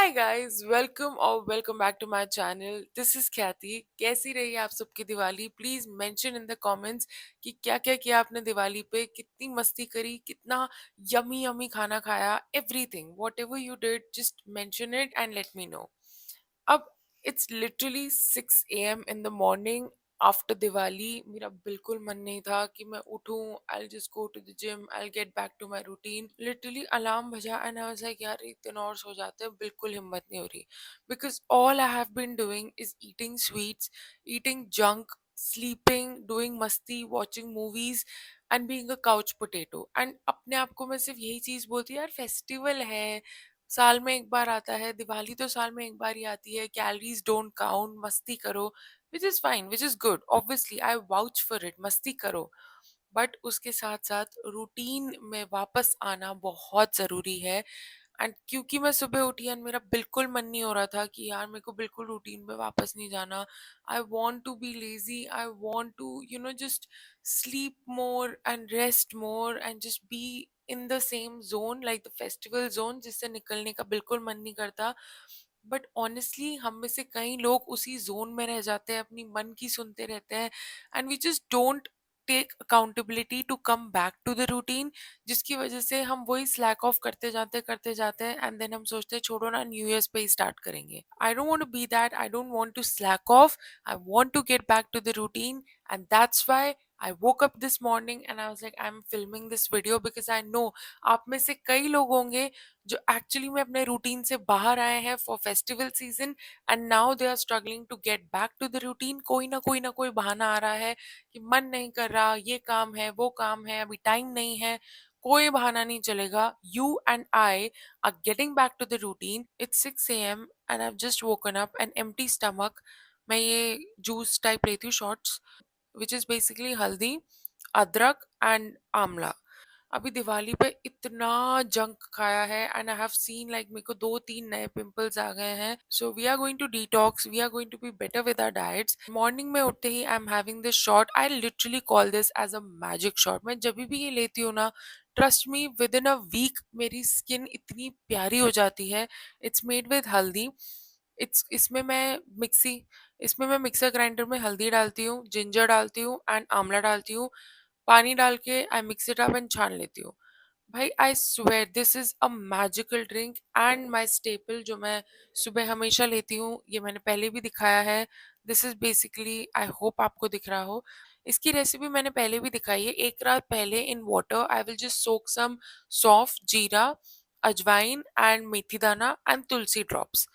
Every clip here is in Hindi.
Hi guys, welcome back to my channel. This is Khyati. कैसी रही आप सबकी Diwali? Please mention in the comments कि क्या क्या किया आपने दिवाली पे, कितनी मस्ती करी, कितना यमी यमी खाना खाया। Everything whatever you did, just mention it and let me know. अब it's literally 6 a.m. In the morning after Diwali. मेरा बिल्कुल मन नहीं था कि मैं उठूं। I just go to the gym, I get back to my routine. Literally alarm बजा एंड आई वाज लाइक यार इतने और सो जाते हैं, बिल्कुल हिम्मत नहीं हो रही। Because all I have been doing is eating sweets, eating junk, sleeping, doing मस्ती, watching movies and being a couch potato. And अपने आप को मैं सिर्फ यही चीज बोलती हूँ, यार फेस्टिवल है, साल में एक बार आता है, दिवाली तो साल में एक बार ही आती है, कैलोरीज डोंट काउंट, मस्ती करो, which is fine, which is good, obviously I vouch for it, मस्ती करो। बट उसके साथ साथ रूटीन में वापस आना बहुत जरूरी है। एंड क्योंकि मैं सुबह उठी एंड मेरा बिल्कुल मन नहीं हो रहा था कि यार मेरे को बिल्कुल रूटीन में वापस नहीं जाना, I want to be lazy, I want to just sleep more and rest more and just be in the same zone like the festival zone, जिससे निकलने का बिल्कुल मन नहीं करता। बट ऑनेस्टली हम में से कई लोग उसी जोन में रह जाते हैं, अपनी मन की सुनते रहते हैं and we just don't take accountability to come back to the routine, जिसकी वजह से हम वही स्लैक ऑफ करते जाते हैं एंड देन हम सोचते हैं छोड़ो ना, न्यू ईयर्स पे ही स्टार्ट करेंगे। I don't want to be that, I don't want to slack off, I want to get back to the routine. And that's why I woke up this morning and I was like, I'm filming this video because I know आप में से कई लोग होंगे जो एक्चुअली में अपने रूटीन से बाहर आए हैं for festival season and now they are struggling to get back to the routine. कोई ना कोई बहाना आ रहा है कि मन नहीं कर रहा, ये काम है, वो काम है, अभी टाइम नहीं है। कोई बहाना नहीं चलेगा। You and I are getting back to the routine. It's 6 a.m. And I have just woken up an empty stomach. मैं ये जूस टाइप लेती हूँ, शॉर्ट्स, विच इज बेसिकली हल्दी, अदरक एंड आंवला। अभी दिवाली पे इतना जंक खाया है and I have seen like मेरे को 2-3 नए पिंपल्स आ गए हैं। So we are going to detox, we are going to be better with our diets. Morning में उठते ही I am having this shot, I literally call this as a magic shot. मैं जब भी ये लेती हूँ ना, trust me, within a week मेरी स्किन इतनी प्यारी हो जाती है। इट्स मेड विद हल्दी। इट्स इसमें मैं मिक्सर ग्राइंडर में हल्दी डालती हूँ, जिंजर डालती हूँ एंड आंवला डालती हूँ। पानी डाल के आई मिक्स इट अप एंड छान लेती हूँ। भाई I swear this is a magical drink and my staple, जो मैं सुबह हमेशा लेती हूँ, ये मैंने पहले भी दिखाया है। This is basically, I hope आपको दिख रहा हो। इसकी रेसिपी मैंने पहले भी दिखाई है। एक रात पहले in water I will just soak some saunf, jeera, ajwain and methi dana and tulsi drops.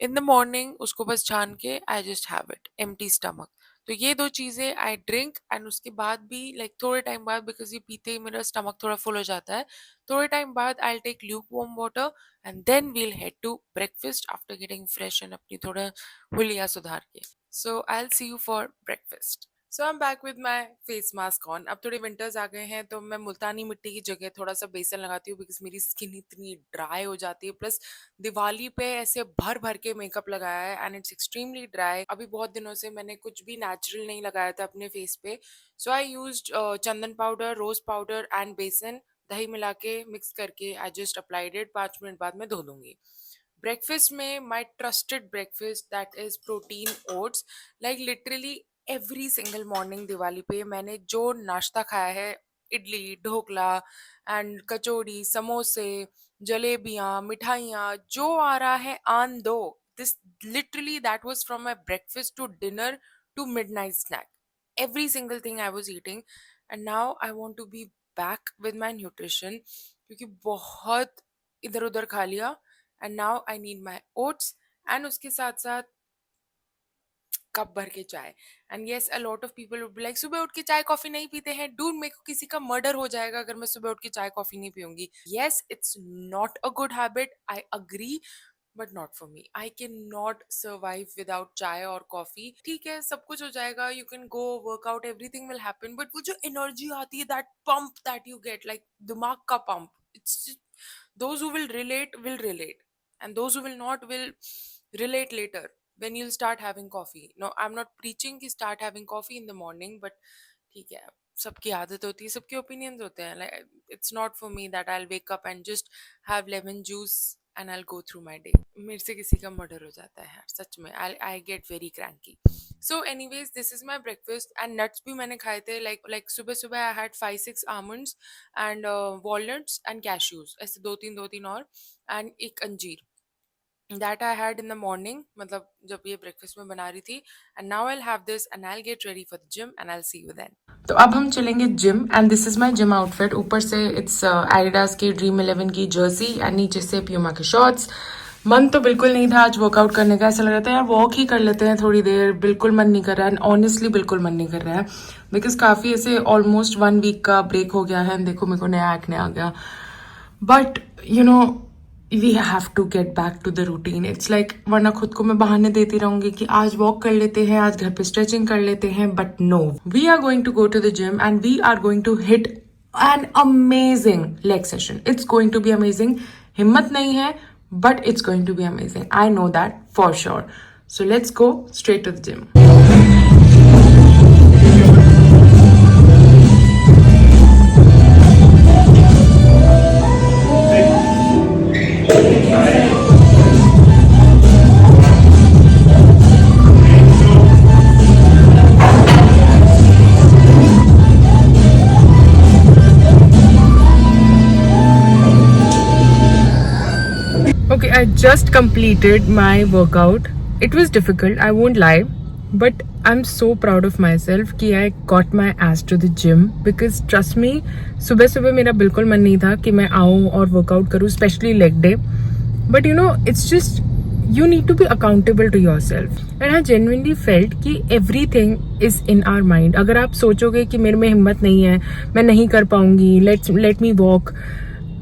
In the morning उसको बस छान के I just have it empty stomach. तो ये दो चीजें आई ड्रिंक एंड उसके बाद भी लाइक थोड़े टाइम बाद, बिकॉज ये पीते ही मेरा स्टमक थोड़ा फुल हो जाता है, थोड़े टाइम बाद I take lukewarm water and then we'll head to breakfast after getting fresh and अपनी थोड़ा हुलिया सुधार के। So I will see you for breakfast. So I am back with my face mask on. अब थोड़े विंटर्स आ गए हैं तो मैं मुल्तानी मिट्टी की जगह थोड़ा सा बेसन लगाती हूँ, बिकॉज मेरी स्किन इतनी ड्राई हो जाती है। प्लस दिवाली पे ऐसे भर भर के मेकअप लगाया है एंड इट्स एक्सट्रीमली ड्राई। अभी बहुत दिनों से मैंने कुछ भी नेचुरल नहीं लगाया था अपने फेस पे। So I used chandan powder, rose powder and besan, दही मिला के मिक्स करके I just applied it. 5 minute बाद मैं धो दूंगी। ब्रेकफास्ट में my trusted breakfast that is protein oats. Like literally every single morning Diwali पे मैंने जो नाश्ता खाया है, इडली, ढोकला एंड कचौड़ी, समोसे, जलेबियाँ, मिठाइयाँ, जो आ रहा है आन दो। This literally that was from my breakfast to dinner to midnight snack. Every single thing I was eating and now I want to be back with my nutrition, क्योंकि बहुत इधर उधर खा लिया and now I need my oats and उसके साथ साथ कप भर के चाय। And yes, a lot of people would be like सुबह उठ के चाय कॉफी नहीं पीते हैं। डूड, मेरे को किसी का मर्डर हो जाएगा अगर मैं सुबह उठ के चाय कॉफी नहीं पीऊंगी। Yes, it's not a good habit, I agree, but not for me. I can not survive without chai और कॉफी। ठीक है, सब कुछ हो जाएगा, you can go workout, everything will happen, but वो जो एनर्जी आती है, that pump that you get, like दिमाग का pump, it's those who will relate, and those who will not will relate later when you'll start having coffee. No, I'm not preaching कि start having coffee in the morning, but ठीक है, सबकी आदत होती है, सबके ओपिनियंस होते हैं। Like, it's not for me that I'll wake up and just have lemon juice and I go through my day. मेरे से किसी का मर्डर हो जाता है यार, सच में। I get very cranky. So anyways, this is my breakfast. And nuts भी मैंने खाए थे, लाइक सुबह सुबह I had 5-6 almonds and walnuts and cashews, ऐसे दो तीन और, एंड एक अंजीर। That I had in the morning, मतलब जब ये ब्रेकफास्ट में बना रही थी। And now I have this and I get ready for the gym and I see you then. तो अब हम चलेंगे gym and this is my gym outfit. ऊपर से इट्स एडिडास की ड्रीम 11 की जर्सी एंड नीचे से प्यूमा के शॉर्ट्स। मन तो बिल्कुल नहीं था आज वर्कआउट करने का, ऐसा लग रहा था यार वॉक ही कर लेते हैं थोड़ी देर, बिल्कुल मन नहीं कर रहा है, ऑनेस्टली बिल्कुल मन नहीं कर रहा है, बिकॉज काफी ऐसे ऑलमोस्ट 1 वीक का ब्रेक हो गया है। देखो मेरे को नया एक्ने आ गया, but you know we have to get back to the routine. It's like वरना खुद को मैं बहाने देती रहूंगी कि आज वॉक कर लेते हैं, आज घर पे स्ट्रेचिंग कर लेते हैं, but no, we are going to go to the gym and we are going to hit an amazing leg session. It's going to be amazing. हिम्मत नहीं है, but it's going to be amazing. I know that for sure. So let's go straight to the gym. Okay, I just completed my workout. It was difficult, I won't lie, but I'm so proud of myself कि I got my ass to the gym because trust me, सुबह सुबह मेरा बिल्कुल मन नहीं था कि मैं आऊँ और वर्कआउट करूँ, specially leg day. But you know, it's just you need to be accountable to yourself. And I genuinely felt कि everything is in our mind. अगर आप सोचोगे कि मेरे में हिम्मत नहीं है, मैं नहीं कर पाऊंगी, let me walk,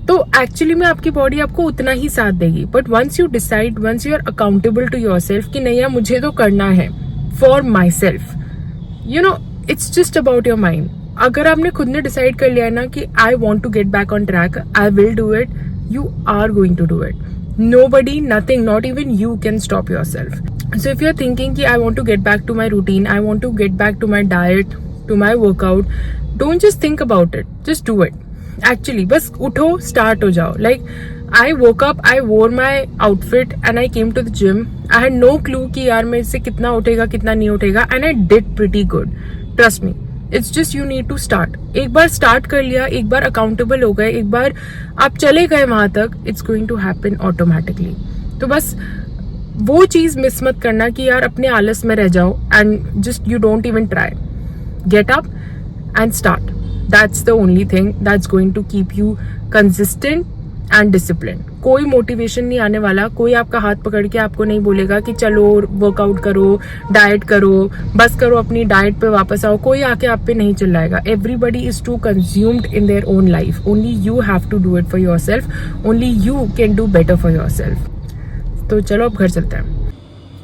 तो एक्चुअली में आपकी बॉडी आपको उतना ही साथ देगी. But once you decide, once you are accountable to yourself कि नहीं यार मुझे तो करना है for myself, you know, it's just about your mind. अगर आपने खुद ने डिसाइड कर लिया है ना कि I want to get back on track, I will do it, you are going to do it. Nobody, nothing, not even you can stop yourself. So if you're thinking कि I want to get back to my routine, I want to get back to my diet, to my workout, don't just think about it, just do it. Actually, बस उठो, start हो जाओ. Like I woke up, I wore my outfit and I came to the gym. I had no clue कि यार मेरे से कितना उठेगा कितना नहीं उठेगा, and I did pretty good. Trust me. It's just you need to start. एक बार स्टार्ट कर लिया, एक बार अकाउंटेबल हो गए, एक बार आप चले गए वहां तक, it's going to happen automatically. तो बस वो चीज मिस मत करना कि यार अपने आलस में रह जाओ and just you don't even try. Get up and start. That's the only thing that's going to keep you consistent and discipline. कोई मोटिवेशन नहीं आने वाला, कोई आपका हाथ पकड़ के आपको नहीं बोलेगा कि चलो वर्कआउट करो, डाइट करो, बस करो अपनी डाइट पे वापस आओ. कोई आके आप पे नहीं चिल्लाएगा. Everybody is too consumed in their own life. Only you have to do it for yourself. Only you can do better for yourself. तो चलो अब घर चलते हैं.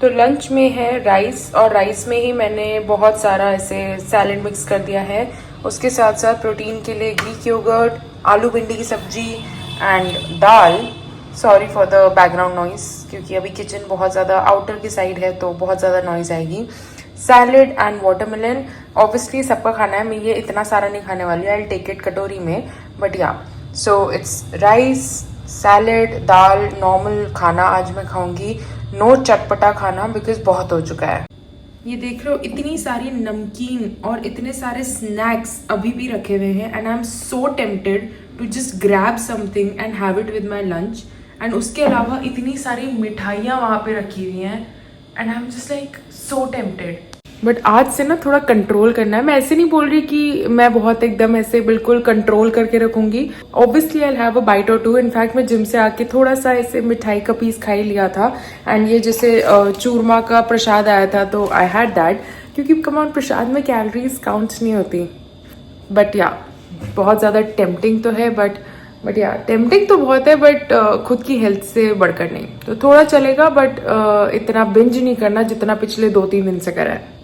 तो लंच में है राइस, और राइस में ही मैंने बहुत सारा ऐसे सैलेड मिक्स कर दिया है. उसके साथ साथ प्रोटीन के लिए ग्रीक योगर्ट, आलू भिंडी की सब्जी and dal. Sorry for the background noise, क्योंकि अभी किचन बहुत ज़्यादा आउटर की साइड है तो बहुत ज़्यादा नॉइज आएगी. Salad and watermelon. ऑब्वियसली सबका खाना है, मैं ये इतना सारा नहीं खाने वाली हूँ, आई विल टेक इट कटोरी में. बट या, so it's rice, salad, dal, normal खाना आज मैं खाऊंगी. नो चटपटा खाना बिकॉज बहुत हो चुका है. ये देख रहे हो इतनी सारी नमकीन और इतने सारे स्नैक्स अभी भी रखे हुए हैं and I am so tempted to just grab something and have it with my lunch. And उसके अलावा इतनी सारी मिठाइयाँ वहाँ पे रखी हुई हैं and I am just like so tempted. But आज से ना थोड़ा कंट्रोल करना है. मैं ऐसे नहीं बोल रही कि मैं बहुत एकदम ऐसे बिल्कुल कंट्रोल करके रखूंगी. Obviously I have a bite or two. In fact मैं जिम से आके थोड़ा सा ऐसे मिठाई का पीस खा ही लिया था. एंड ये जैसे चूरमा का प्रसाद आया था तो आई हैड दैट, क्योंकि कमान प्रसाद में कैलोरीज काउंट्स नहीं होती. बट या, बहुत ज़्यादा टेम्पटिंग तो है, बट या टेम्पटिंग तो बहुत है, बट खुद की हेल्थ से बढ़कर नहीं. तो थोड़ा चलेगा, बट इतना बिंज नहीं करना जितना पिछले 2-3 दिन से करा है.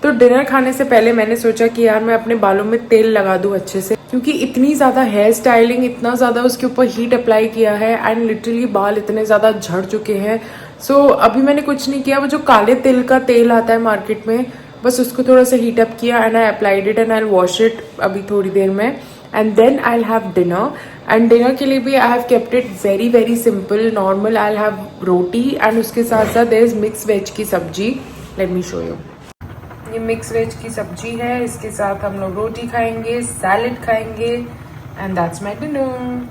तो डिनर खाने से पहले मैंने सोचा कि यार मैं अपने बालों में तेल लगा दूं अच्छे से, क्योंकि इतनी ज़्यादा हेयर स्टाइलिंग, इतना ज़्यादा उसके ऊपर हीट अप्लाई किया है एंड लिटरली बाल इतने ज़्यादा झड़ चुके हैं. सो अभी मैंने कुछ नहीं किया. वो जो काले तिल का तेल आता है मार्केट में, बस उसको थोड़ा सा हीट अप किया and I applied it and I wash it अभी थोड़ी देर में. And then I have dinner. And dinner के लिए भी I have kept it very very simple normal. I have roti and उसके साथ साथ देयर इज मिक्स वेज की सब्जी. Let me show you. ये मिक्स वेज की सब्जी है, इसके साथ हम लोग रोटी खाएंगे, सैलेड खाएंगे and that's my dinner.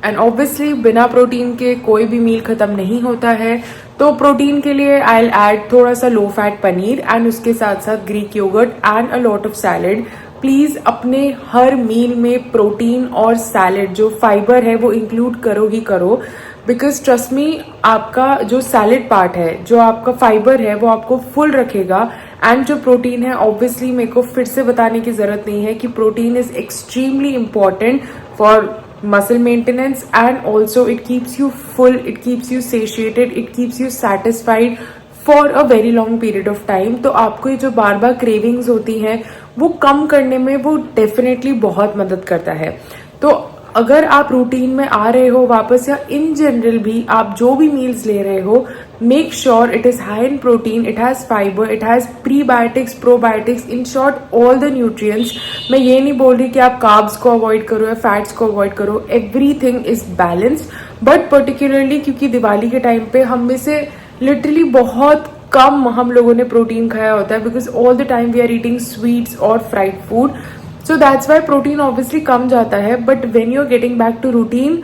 And obviously बिना प्रोटीन के कोई भी मील खत्म नहीं होता है, तो प्रोटीन के लिए आई विल ऐड थोड़ा सा लो फैट पनीर एंड उसके साथ साथ Greek yogurt and a lot of salad. Please अपने हर मील में प्रोटीन और सैलेड जो फाइबर है वो इंक्लूड करो ही करो, बिकॉज ट्रस्ट मी आपका जो सैलेड पार्ट है, जो आपका फाइबर है वो आपको फुल रखेगा. एंड जो प्रोटीन है ऑब्वियसली मेरे को फिर से बताने की जरूरत नहीं है कि protein is extremely important for muscle maintenance, and also it keeps you full, it keeps you satiated, it keeps you satisfied for a very long period of time. तो आपको ये जो बार बार क्रेविंग्स होती हैं वो कम करने में वो डेफिनेटली बहुत मदद करता है. तो अगर आप रूटीन में आ रहे हो वापस, या इन जनरल भी आप जो भी मील्स ले रहे हो, make sure it is high in protein, it has fibre, it has prebiotics, probiotics, in short all the nutrients. मैं ये नहीं बोल रही कि आप कार्ब्स को अवॉइड करो या फैट्स को अवॉइड करो, everything is balanced. But particularly क्योंकि दिवाली के टाइम पे हम में से लिटरली बहुत कम हम लोगों ने प्रोटीन खाया होता है, because all the time we are eating sweets और fried food. So that's why protein obviously कम जाता है. But when you are getting back to routine,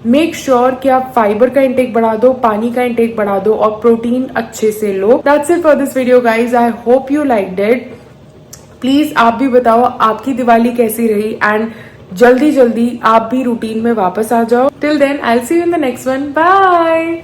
make sure कि आप फाइबर का इंटेक बढ़ा दो, पानी का इंटेक बढ़ा दो और प्रोटीन अच्छे से लो. That's it for this video guys. I hope you liked it. Please आप भी बताओ आपकी दिवाली कैसी रही, एंड जल्दी जल्दी आप भी रूटीन में वापस आ जाओ. Till then I will see you in the next one. Bye.